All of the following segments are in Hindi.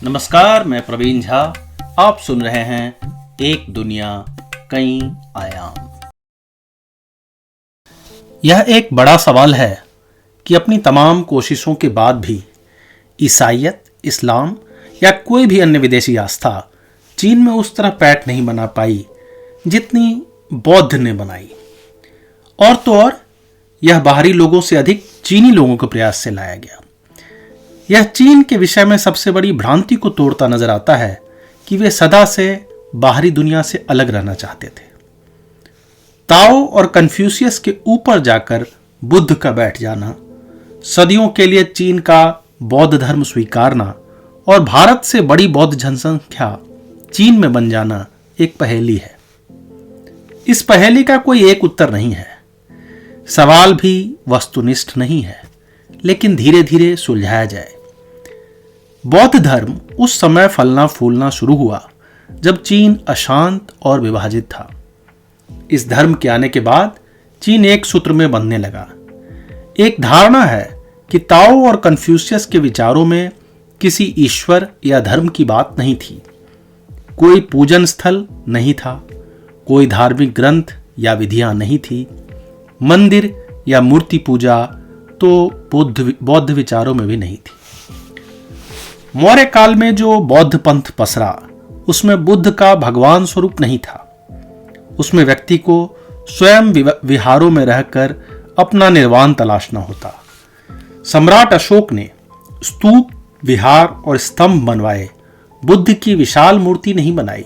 नमस्कार, मैं प्रवीण झा। आप सुन रहे हैं एक दुनिया कई आयाम। यह एक बड़ा सवाल है कि अपनी तमाम कोशिशों के बाद भी ईसाईयत, इस्लाम या कोई भी अन्य विदेशी आस्था चीन में उस तरह पैठ नहीं बना पाई जितनी बौद्ध ने बनाई। और तो और यह बाहरी लोगों से अधिक चीनी लोगों के प्रयास से लाया गया। यह चीन के विषय में सबसे बड़ी भ्रांति को तोड़ता नजर आता है कि वे सदा से बाहरी दुनिया से अलग रहना चाहते थे। ताओ और कन्फ्यूशियस के ऊपर जाकर बुद्ध का बैठ जाना, सदियों के लिए चीन का बौद्ध धर्म स्वीकारना और भारत से बड़ी बौद्ध जनसंख्या चीन में बन जाना एक पहेली है। इस पहेली का कोई एक उत्तर नहीं है। सवाल भी वस्तुनिष्ठ नहीं है, लेकिन धीरे धीरे सुलझाया जाए। बौद्ध धर्म उस समय फलना फूलना शुरू हुआ जब चीन अशांत और विभाजित था। इस धर्म के आने के बाद चीन एक सूत्र में बंधने लगा। एक धारणा है कि ताओ और कन्फ्यूशियस के विचारों में किसी ईश्वर या धर्म की बात नहीं थी। कोई पूजन स्थल नहीं था, कोई धार्मिक ग्रंथ या विधियां नहीं थी, मंदिर या मूर्ति पूजा तो बौद्ध विचारों में भी नहीं थी। मौर्य काल में जो बौद्ध पंथ पसरा, उसमें बुद्ध का भगवान स्वरूप नहीं था। उसमें व्यक्ति को स्वयं विहारों में रहकर अपना निर्वाण तलाशना होता। सम्राट अशोक ने स्तूप, विहार और स्तंभ बनवाए, बुद्ध की विशाल मूर्ति नहीं बनाई।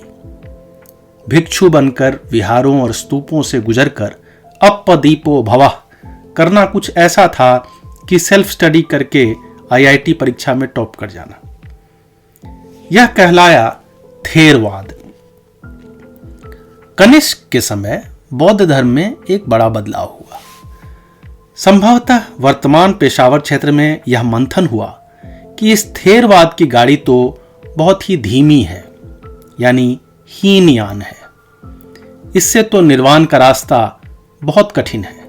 भिक्षु बनकर विहारों और स्तूपों से गुजरकर अप्पदीपो भवः करना कुछ ऐसा था कि सेल्फ स्टडी करके आईआईटी परीक्षा में टॉप कर जाना। यह कहलाया थेरवाद। कनिष्क के समय बौद्ध धर्म में एक बड़ा बदलाव हुआ। संभवतः वर्तमान पेशावर क्षेत्र में यह मंथन हुआ कि इस थेरवाद की गाड़ी तो बहुत ही धीमी है, यानी हीनयान है। इससे तो निर्वाण का रास्ता बहुत कठिन है।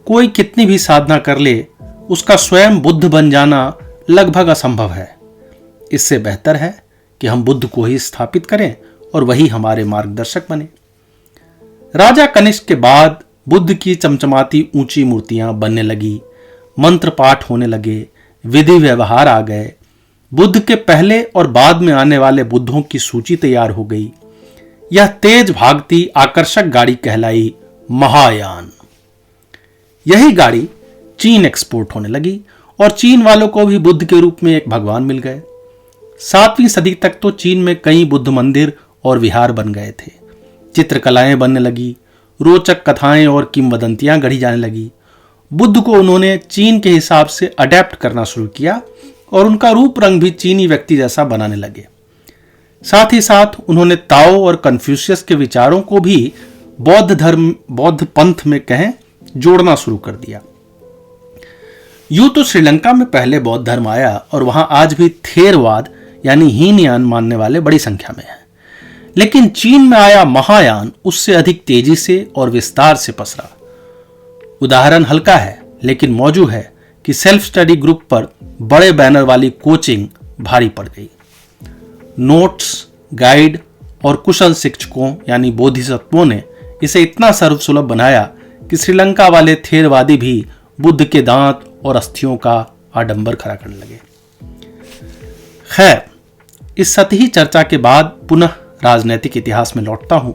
कोई कितनी भी साधना कर ले, उसका स्वयं बुद्ध बन जाना लगभग असंभव है। इससे बेहतर है कि हम बुद्ध को ही स्थापित करें और वही हमारे मार्गदर्शक बने। राजा कनिष्क के बाद बुद्ध की चमचमाती ऊंची मूर्तियां बनने लगी, मंत्र पाठ होने लगे, विधि व्यवहार आ गए। बुद्ध के पहले और बाद में आने वाले बुद्धों की सूची तैयार हो गई। यह तेज भागती आकर्षक गाड़ी कहलाई महायान। यही गाड़ी चीन एक्सपोर्ट होने लगी और चीन वालों को भी बुद्ध के रूप में एक भगवान मिल गए। 7वीं सदी तक तो चीन में कई बुद्ध मंदिर और विहार बन गए थे। चित्रकलाएं बनने लगी, रोचक कथाएं और किंवदंतियां गढ़ी जाने लगी। बुद्ध को उन्होंने चीन के हिसाब से अडेप्ट करना शुरू किया और उनका रूप रंग भी चीनी व्यक्ति जैसा बनाने लगे। साथ ही साथ उन्होंने ताओ और कन्फ्यूशियस के विचारों को भी बौद्ध पंथ में जोड़ना शुरू कर दिया। यूं तो श्रीलंका में पहले बौद्ध धर्म आया और वहां आज भी थेरवाद यानी हीनयान मानने वाले बड़ी संख्या में हैं। लेकिन चीन में आया महायान उससे अधिक तेजी से और विस्तार से पसरा। उदाहरण हल्का है लेकिन मौजूद है कि सेल्फ स्टडी ग्रुप पर बड़े बैनर वाली कोचिंग भारी पड़ गई। नोट्स, गाइड और कुशल शिक्षकों यानी बोधिसत्वों ने इसे इतना सर्वसुलभ बनाया कि श्रीलंका वाले थेरवादी भी बुद्ध के दांत और अस्थियों का आडंबर खड़ा करने लगे। खैर, इस सतही चर्चा के बाद पुनः राजनैतिक इतिहास में लौटता हूं।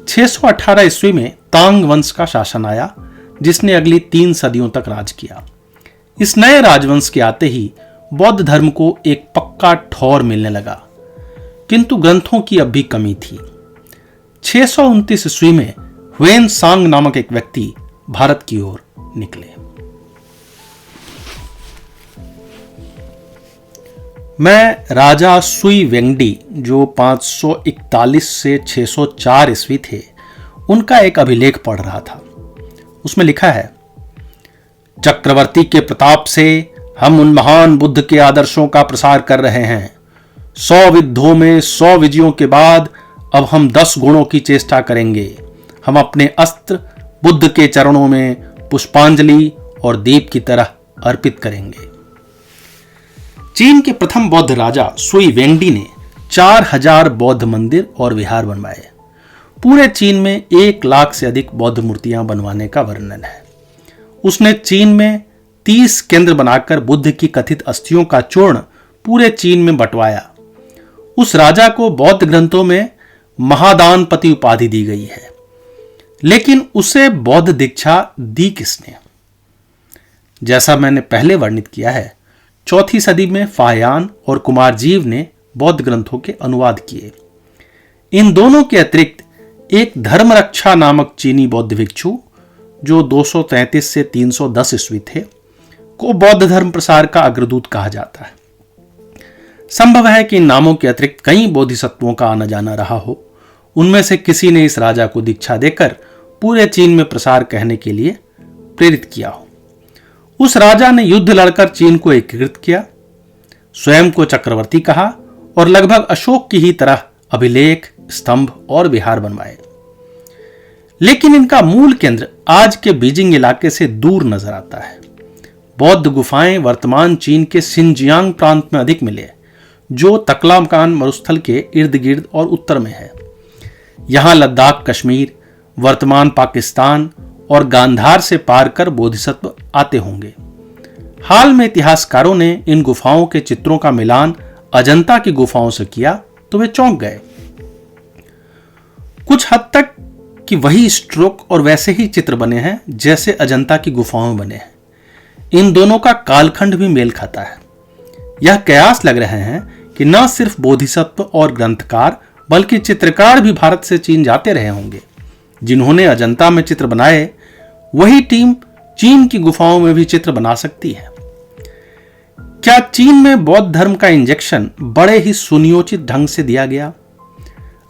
618 ईस्वी में तांग वंश का शासन आया, जिसने अगली 3 सदियों तक राज किया। इस नए राजवंश के आते ही बौद्ध धर्म को एक पक्का ठौर मिलने लगा, किंतु ग्रंथों की अब भी कमी थी। 629 ईस्वी में ह्वेन सांग नामक एक व्यक्ति भारत की ओर निकले। मैं राजा सुई वेंगडी, जो 541 से 604 ईस्वी थे, उनका एक अभिलेख पढ़ रहा था। उसमें लिखा है, चक्रवर्ती के प्रताप से हम उन महान बुद्ध के आदर्शों का प्रसार कर रहे हैं। 100 युद्धों में 100 विजयों के बाद अब हम 10 गुणों की चेष्टा करेंगे। हम अपने अस्त्र बुद्ध के चरणों में पुष्पांजलि और दीप की तरह अर्पित करेंगे। चीन के प्रथम बौद्ध राजा सुई वेंगडी ने 4000 बौद्ध मंदिर और विहार बनवाए। पूरे चीन में 1 लाख से अधिक बौद्ध मूर्तियां बनवाने का वर्णन है। उसने चीन में 30 केंद्र बनाकर बुद्ध की कथित अस्थियों का चूर्ण पूरे चीन में बंटवाया। उस राजा को बौद्ध ग्रंथों में महादानपति उपाधि दी गई है, लेकिन उसे बौद्ध दीक्षा दी किसने? जैसा मैंने पहले वर्णित किया है, 4वीं सदी में फाहियान और कुमारजीव ने बौद्ध ग्रंथों के अनुवाद किए। इन दोनों के अतिरिक्त एक धर्मरक्षा नामक चीनी बौद्ध भिक्षु, जो 233 से 310 ईस्वी थे, को बौद्ध धर्म प्रसार का अग्रदूत कहा जाता है। संभव है कि इन नामों के अतिरिक्त कई बोधिसत्वों का आना जाना रहा हो। उनमें से किसी ने इस राजा को दीक्षा देकर पूरे चीन में प्रसार कहने के लिए प्रेरित किया हो। उस राजा ने युद्ध लड़कर चीन को एकीकृत किया, स्वयं को चक्रवर्ती कहा और लगभग अशोक की ही तरह अभिलेख, स्तंभ और विहार बनवाए। लेकिन इनका मूल केंद्र आज के बीजिंग इलाके से दूर नजर आता है। बौद्ध गुफाएं वर्तमान चीन के सिंजियांग प्रांत में अधिक मिले, जो तकलामकान मरुस्थल के इर्द गिर्द और उत्तर में है। यहां लद्दाख, कश्मीर, वर्तमान पाकिस्तान और गांधार से पार कर बोधिसत्व आते होंगे। हाल में इतिहासकारों ने इन गुफाओं के चित्रों का मिलान अजंता की गुफाओं से किया तो वे चौंक गए। कुछ हद तक कि वही स्ट्रोक और वैसे ही चित्र बने हैं जैसे अजंता की गुफाओं में बने हैं। इन दोनों का कालखंड भी मेल खाता है। यह कयास लग रहे हैं कि न सिर्फ बोधिसत्व और ग्रंथकार बल्कि चित्रकार भी भारत से चीन जाते रहे होंगे। जिन्होंने अजंता में चित्र बनाए, वही टीम चीन की गुफाओं में भी चित्र बना सकती है। क्या चीन में बौद्ध धर्म का इंजेक्शन बड़े ही सुनियोजित ढंग से दिया गया?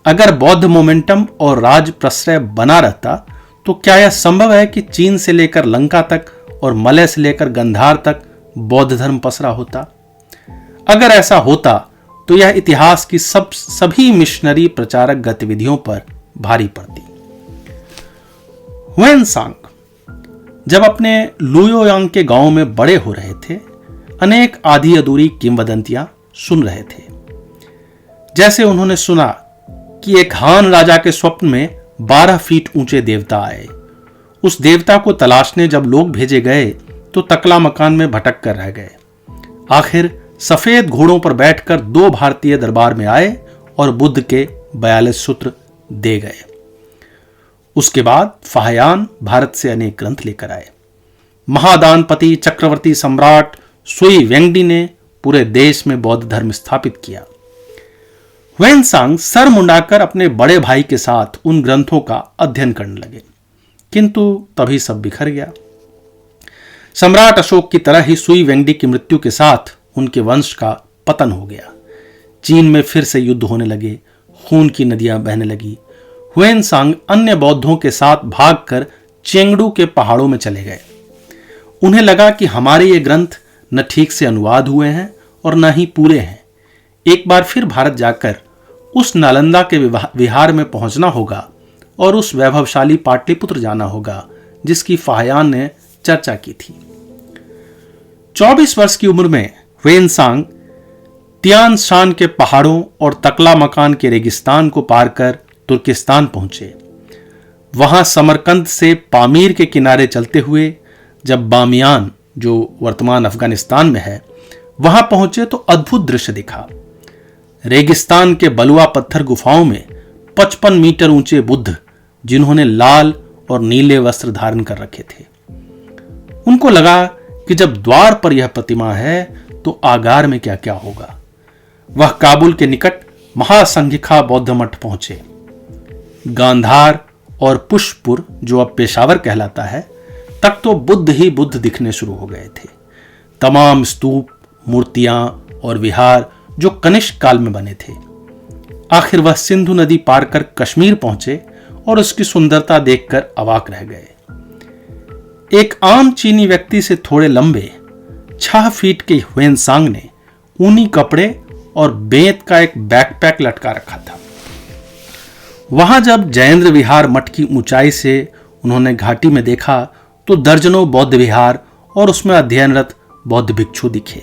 अगर बौद्ध मोमेंटम और राज प्रश्रय बना रहता तो क्या यह संभव है कि चीन से लेकर लंका तक और मलय से लेकर गंधार तक बौद्ध धर्म पसरा होता? अगर ऐसा होता तो यह इतिहास की सभी मिशनरी प्रचारक गतिविधियों पर भारी पड़ती। हुएनसांग जब अपने लुयोयांग के गांव में बड़े हो रहे थे, अनेक आधी अधूरी किंवदंतियां सुन रहे थे। जैसे उन्होंने सुना कि एक हान राजा के स्वप्न में 12 फीट ऊंचे देवता आए। उस देवता को तलाशने जब लोग भेजे गए तो तकला मकान में भटक कर रह गए। आखिर सफेद घोड़ों पर बैठकर 2 भारतीय दरबार में आए और बुद्ध के 42 सूत्र दे गए। उसके बाद फाहियान भारत से अनेक ग्रंथ लेकर आए। महादानपति चक्रवर्ती सम्राट सुई वेंगडी ने पूरे देश में बौद्ध धर्म स्थापित किया। हुएनसांग सर मुंडाकर अपने बड़े भाई के साथ उन ग्रंथों का अध्ययन करने लगे, किंतु तभी सब बिखर गया। सम्राट अशोक की तरह ही सुई वेंगडी की मृत्यु के साथ उनके वंश का पतन हो गया। चीन में फिर से युद्ध होने लगे, खून की नदियां बहने लगी। हुएनसांग अन्य बौद्धों के साथ भागकर चेंगडू के पहाड़ों में चले गए। उन्हें लगा कि हमारे ये ग्रंथ न ठीक से अनुवाद हुए हैं और न ही पूरे हैं। एक बार फिर भारत जाकर उस नालंदा के विहार में पहुंचना होगा और उस वैभवशाली पाटलिपुत्र जाना होगा जिसकी फाहियान ने चर्चा की थी। 24 वर्ष की उम्र में हुएनसांग तियान शान के पहाड़ों और तकला मकान के रेगिस्तान को पार कर तुर्किस्तान पहुंचे। वहां समरकंद से पामीर के किनारे चलते हुए जब बामियान, जो वर्तमान अफगानिस्तान में है, वहां पहुंचे तो अद्भुत दृश्य दिखा। रेगिस्तान के बलुआ पत्थर गुफाओं में 55 मीटर ऊंचे बुद्ध, जिन्होंने लाल और नीले वस्त्र धारण कर रखे थे। उनको लगा कि जब द्वार पर यह प्रतिमा है तो आगार में क्या क्या होगा। वह काबुल के निकट महासंघिका बौद्ध मठ पहुंचे। गांधार और पुष्पपुर, जो अब पेशावर कहलाता है, तक तो बुद्ध ही बुद्ध दिखने शुरू हो गए थे। तमाम स्तूप, मूर्तियां और विहार जो कनिष्क काल में बने थे। आखिर वह सिंधु नदी पार कर कश्मीर पहुंचे और उसकी सुंदरता देखकर अवाक रह गए। एक आम चीनी व्यक्ति से थोड़े लंबे 6 फीट के हुएनसांग ने ऊनी कपड़े और बेंत का एक बैकपैक लटका रखा था। वहां जब जयेंद्र विहार मठ की ऊंचाई से उन्होंने घाटी में देखा तो दर्जनों बौद्ध विहार और उसमें अध्ययनरत बौद्ध भिक्षु दिखे।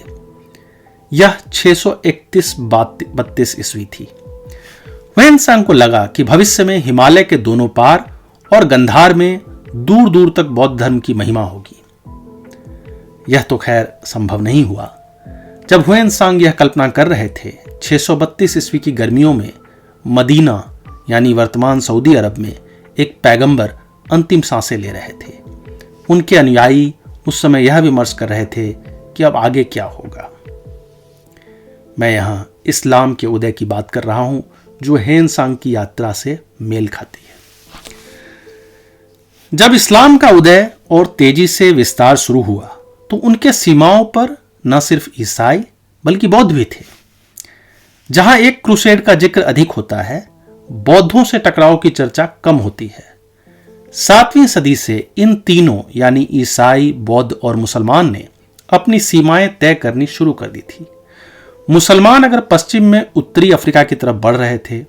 यह 631-32 ईस्वी थी। ह्वेन सांग को लगा कि भविष्य में हिमालय के दोनों पार और गंधार में दूर दूर तक बौद्ध धर्म की महिमा होगी। यह तो खैर संभव नहीं हुआ। जब ह्वेन सांग यह कल्पना कर रहे थे, 632 ईस्वी की गर्मियों में मदीना यानी वर्तमान सऊदी अरब में एक पैगंबर अंतिम सांसें ले रहे थे। उनके अनुयायी उस समय यह विमर्श कर रहे थे कि अब आगे क्या होगा। मैं यहां इस्लाम के उदय की बात कर रहा हूं, जो ह्वेन सांग की यात्रा से मेल खाती है। जब इस्लाम का उदय और तेजी से विस्तार शुरू हुआ तो उनके सीमाओं पर न सिर्फ ईसाई बल्कि बौद्ध भी थे। जहां एक क्रूसेड का जिक्र अधिक होता है, बौद्धों से टकराव की चर्चा कम होती है। 7वीं सदी से इन तीनों यानी ईसाई, बौद्ध और मुसलमान ने अपनी सीमाएं तय करनी शुरू कर दी थी। मुसलमान अगर पश्चिम में उत्तरी अफ्रीका की तरफ बढ़ रहे थे,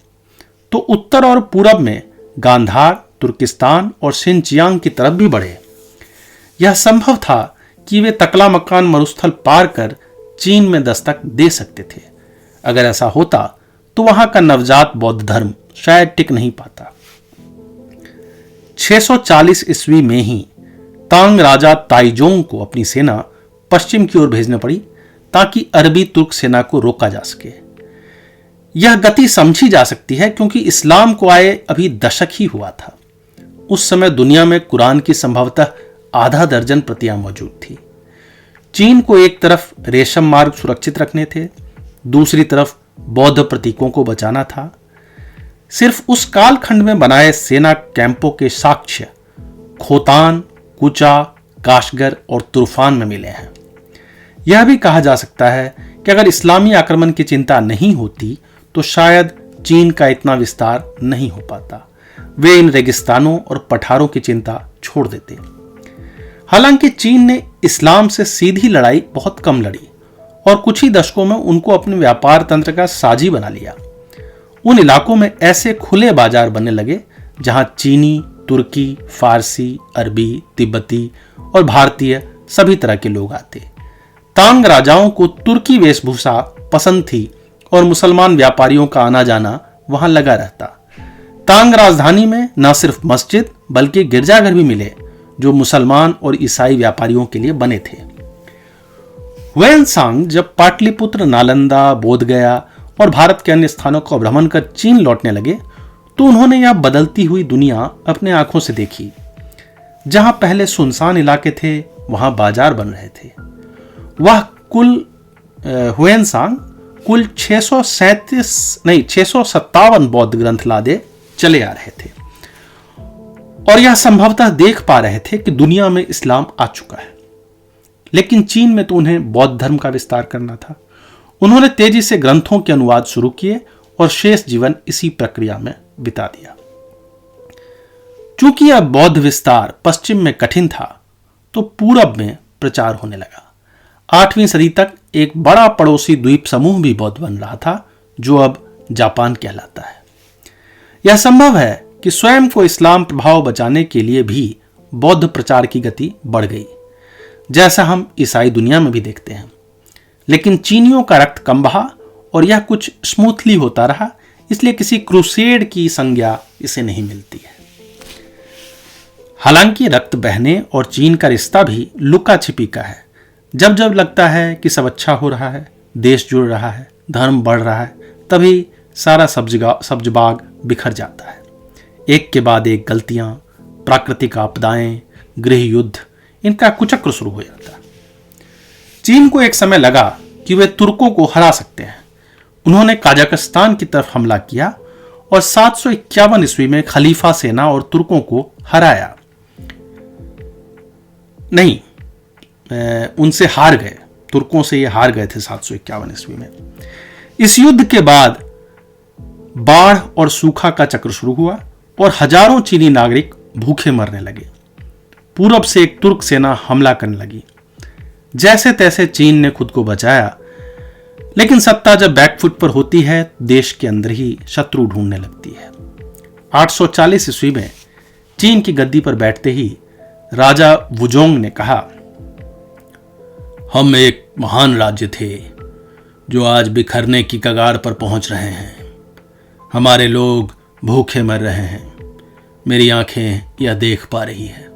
तो उत्तर और पूरब में गांधार, तुर्किस्तान और सिनचियांग की तरफ भी बढ़े। यह संभव था कि वे तकला मकान मरुस्थल पार कर चीन में दस्तक दे सकते थे। अगर ऐसा होता तो वहां का नवजात बौद्ध धर्म शायद टिक नहीं पाता। 640 ईस्वी में ही तांग राजा ताइजोंग को अपनी सेना पश्चिम की ओर भेजनी पड़ी ताकि अरबी तुर्क सेना को रोका जा सके। यह गति समझी जा सकती है क्योंकि इस्लाम को आए अभी दशक ही हुआ था। उस समय दुनिया में कुरान की संभवतः आधा दर्जन प्रतियां मौजूद थी। चीन को एक तरफ रेशम मार्ग सुरक्षित रखने थे, दूसरी तरफ बौद्ध प्रतीकों को बचाना था। सिर्फ उस कालखंड में बनाए सेना कैंपों के साक्ष्य खोतान, कुचा, काशगर और तुर्फान में मिले हैं। यह भी कहा जा सकता है कि अगर इस्लामी आक्रमण की चिंता नहीं होती तो शायद चीन का इतना विस्तार नहीं हो पाता। वे इन रेगिस्तानों और पठारों की चिंता छोड़ देते। हालांकि चीन ने इस्लाम से सीधी लड़ाई बहुत कम लड़ी और कुछ ही दशकों में उनको अपने व्यापार तंत्र का साझी बना लिया। उन इलाकों में ऐसे खुले बाजार बनने लगे जहां चीनी, तुर्की, फारसी, अरबी, तिब्बती और भारतीय सभी तरह के लोग आते। तांग राजाओं को तुर्की वेशभूषा पसंद थी और मुसलमान व्यापारियों का आना जाना वहां लगा रहता। तांग राजधानी में न सिर्फ मस्जिद बल्कि गिरजाघर भी मिले जो मुसलमान और ईसाई व्यापारियों के लिए बने थे। ह्वेन सांग जब पाटलिपुत्र, नालंदा, बोधगया और भारत के अन्य स्थानों का भ्रमण कर चीन लौटने लगे तो उन्होंने यह बदलती हुई दुनिया अपने आंखों से देखी। जहां पहले सुनसान इलाके थे वहां बाजार बन रहे थे। ह्वेन सांग कुल 657 बौद्ध ग्रंथ लादे चले आ रहे थे और यह संभवतः देख पा रहे थे कि दुनिया में इस्लाम आ चुका है। लेकिन चीन में तो उन्हें बौद्ध धर्म का विस्तार करना था। उन्होंने तेजी से ग्रंथों के अनुवाद शुरू किए और शेष जीवन इसी प्रक्रिया में बिता दिया। चूंकि यह बौद्ध विस्तार पश्चिम में कठिन था तो पूरब में प्रचार होने लगा। 8वीं सदी तक एक बड़ा पड़ोसी द्वीप समूह भी बौद्ध बन रहा था जो अब जापान कहलाता है। यह संभव है कि स्वयं को इस्लाम प्रभाव बचाने के लिए भी बौद्ध प्रचार की गति बढ़ गई, जैसा हम ईसाई दुनिया में भी देखते हैं। लेकिन चीनियों का रक्त कम बहा और यह कुछ स्मूथली होता रहा, इसलिए किसी क्रूसेड की संज्ञा इसे नहीं मिलती है। हालांकि रक्त बहने और चीन का रिश्ता भी लुका छिपी का है। जब जब लगता है कि सब अच्छा हो रहा है, देश जुड़ रहा है, धर्म बढ़ रहा है, तभी सारा सब्जबाग बिखर जाता है। एक के बाद एक गलतियां, प्राकृतिक आपदाएं, गृह युद्ध, इनका कुचक्र शुरू हो जाता है। चीन को एक समय लगा कि वे तुर्कों को हरा सकते हैं। उन्होंने काजाकिस्तान की तरफ हमला किया और 751 ईस्वी में खलीफा सेना और तुर्कों को हराया। नहीं, उनसे हार गए। तुर्कों से ये हार गए थे 751 ईस्वी में। इस युद्ध के बाद बाढ़ और सूखा का चक्र शुरू हुआ और हजारों चीनी नागरिक भूखे मरने लगे। पूरब से एक तुर्क सेना हमला करने लगी। जैसे तैसे चीन ने खुद को बचाया, लेकिन सत्ता जब बैकफुट पर होती है देश के अंदर ही शत्रु ढूंढने लगती है। 840 ईस्वी में चीन की गद्दी पर बैठते ही राजा वुजोंग ने कहा, हम एक महान राज्य थे, जो आज बिखरने की कगार पर पहुंच रहे हैं। हमारे लोग भूखे मर रहे हैं। मेरी आंखें यह देख पा रही है।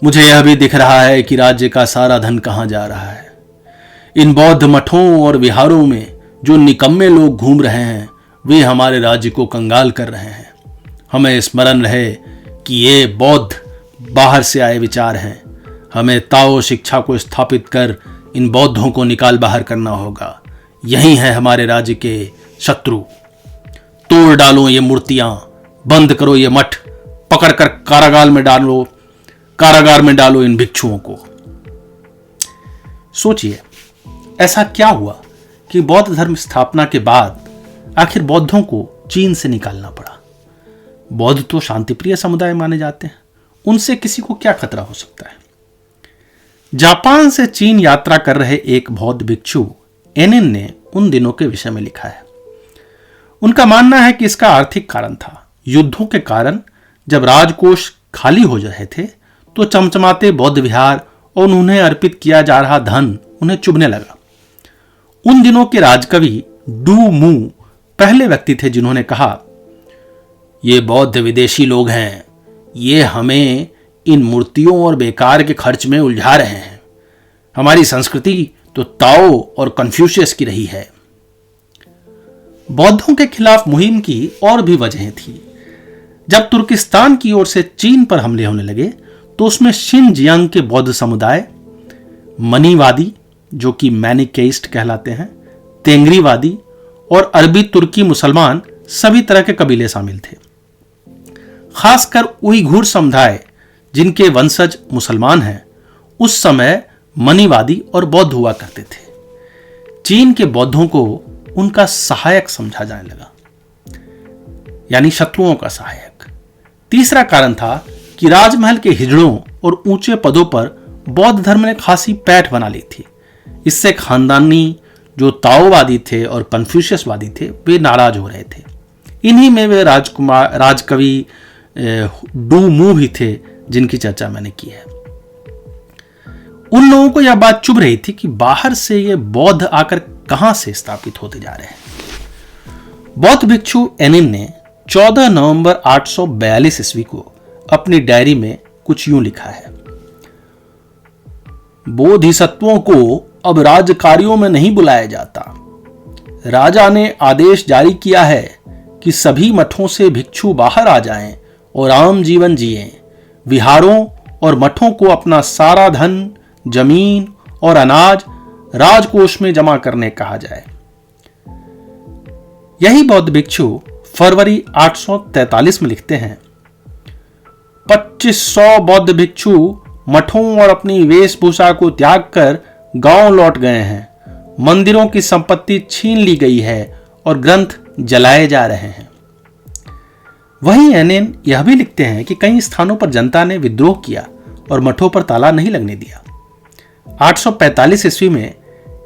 मुझे यह भी दिख रहा है कि राज्य का सारा धन कहां जा रहा है। इन बौद्ध मठों और विहारों में जो निकम्मे लोग घूम रहे हैं वे हमारे राज्य को कंगाल कर रहे हैं। हमें स्मरण रहे कि ये बौद्ध बाहर से आए विचार हैं। हमें ताओ शिक्षा को स्थापित कर इन बौद्धों को निकाल बाहर करना होगा। यही है हमारे राज्य के शत्रु। तोड़ डालो ये मूर्तियां, बंद करो ये मठ, पकड़कर कारागार में डालो इन भिक्षुओं को। सोचिए, ऐसा क्या हुआ कि बौद्ध धर्म स्थापना के बाद आखिर बौद्धों को चीन से निकालना पड़ा। बौद्ध तो शांतिप्रिय समुदाय माने जाते हैं, उनसे किसी को क्या खतरा हो सकता है। जापान से चीन यात्रा कर रहे एक बौद्ध भिक्षु एनिन ने उन दिनों के विषय में लिखा है। उनका मानना है कि इसका आर्थिक कारण था। युद्धों के कारण जब राजकोष खाली हो रहे थे तो चमचमाते बौद्ध विहार और उन्हें अर्पित किया जा रहा धन उन्हें चुभने लगा। उन दिनों के राजकवि डू मू पहले व्यक्ति थे जिन्होंने कहा, ये बौद्ध विदेशी लोग हैं, ये हमें इन मूर्तियों और बेकार के खर्च में उलझा रहे हैं। हमारी संस्कृति तो ताओ और कन्फ्यूशियस की रही है। बौद्धों के खिलाफ मुहिम की और भी वजहें थी। जब तुर्किस्तान की ओर से चीन पर हमले होने लगे तो उसमें शिनजियांग के बौद्ध समुदाय, मनीवादी जो कि मैनिकेइस्ट कहलाते हैं, तेंगरीवादी और अरबी तुर्की मुसलमान सभी तरह के कबीले शामिल थे। खासकर उइघुर समुदाय जिनके वंशज मुसलमान हैं, उस समय मनीवादी और बौद्ध हुआ करते थे। चीन के बौद्धों को उनका सहायक समझा जाने लगा, यानी शत्रुओं का सहायक। तीसरा कारण था कि राजमहल के हिजड़ों और ऊंचे पदों पर बौद्ध धर्म ने खासी पैठ बना ली थी। इससे खानदानी जो ताओवादी थे और कन्फ्यूशियसवादी थे वे नाराज हो रहे थे। इन्हीं में वे राजकवि डू मू भी थे जिनकी चर्चा मैंने की है। उन लोगों को यह बात चुभ रही थी कि बाहर से ये बौद्ध आकर कहां से स्थापित होते जा रहे हैं। बौद्ध भिक्षु एनिन ने 14 नवंबर 842 ईस्वी को अपनी डायरी में कुछ यूं लिखा है, बोधिसत्वों को अब राजकार्यों में नहीं बुलाया जाता। राजा ने आदेश जारी किया है कि सभी मठों से भिक्षु बाहर आ जाएं और आम जीवन जिएं। विहारों और मठों को अपना सारा धन, जमीन और अनाज राजकोष में जमा करने कहा जाए। यही बौद्ध भिक्षु फरवरी 843 में लिखते हैं, 2500 बौद्ध भिक्षु मठों और अपनी वेशभूषा को त्याग कर गांव लौट गए हैं। मंदिरों की संपत्ति छीन ली गई है और ग्रंथ जलाए जा रहे हैं। वहीं एनिन यह भी लिखते हैं कि कई स्थानों पर जनता ने विद्रोह किया और मठों पर ताला नहीं लगने दिया। 845 ईस्वी में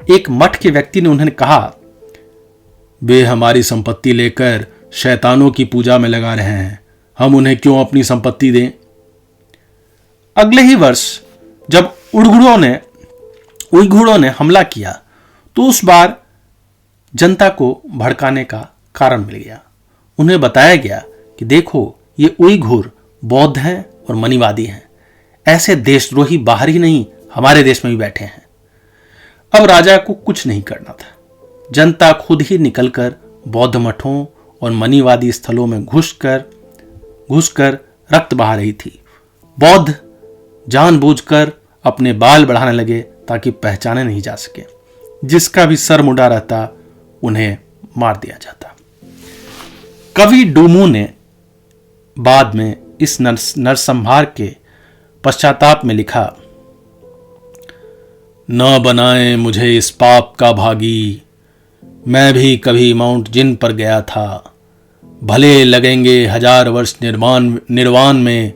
एक मठ के व्यक्ति ने उन्हें कहा, वे हमारी संपत्ति लेकर शैतानों की पूजा में लगा रहे हैं, हम उन्हें क्यों अपनी संपत्ति दें। अगले ही वर्ष जब उइघुरों ने हमला किया तो उस बार जनता को भड़काने का कारण मिल गया। उन्हें बताया गया कि देखो, ये उइघुर बौद्ध हैं और मनीवादी हैं। ऐसे देशद्रोही बाहर ही नहीं हमारे देश में भी बैठे हैं। अब राजा को कुछ नहीं करना था। जनता खुद ही निकलकर बौद्ध मठों और मनीवादी स्थलों में घुसकर रक्त बहा रही थी। बौद्ध जानबूझकर अपने बाल बढ़ाने लगे ताकि पहचाने नहीं जा सके। जिसका भी सर मुड़ा रहता उन्हें मार दिया जाता। कवि डूमू ने बाद में इस नरसंहार के पश्चाताप में लिखा, न बनाए मुझे इस पाप का भागी, मैं भी कभी माउंट जिन पर गया था। भले लगेंगे 1000 वर्ष निर्वाण में,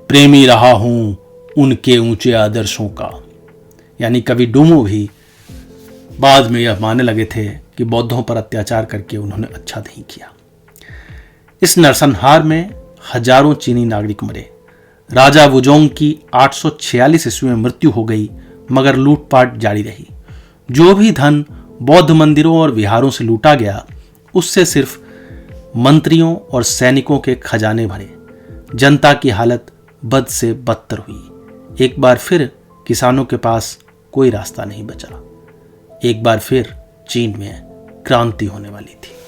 प्रेमी रहा हूं उनके ऊंचे आदर्शों का। यानी कवि डूमू भी बाद में यह मानने लगे थे कि बौद्धों पर अत्याचार करके उन्होंने अच्छा नहीं किया। इस नरसंहार में हजारों चीनी नागरिक मरे। राजा वुजोंग की 846 ईस्वी में मृत्यु हो गई, मगर लूटपाट जारी रही। जो भी धन बौद्ध मंदिरों और विहारों से लूटा गया, उससे सिर्फ मंत्रियों और सैनिकों के खजाने भरे। जनता की हालत बद से बदतर हुई। एक बार फिर किसानों के पास कोई रास्ता नहीं बचा। एक बार फिर चीन में क्रांति होने वाली थी।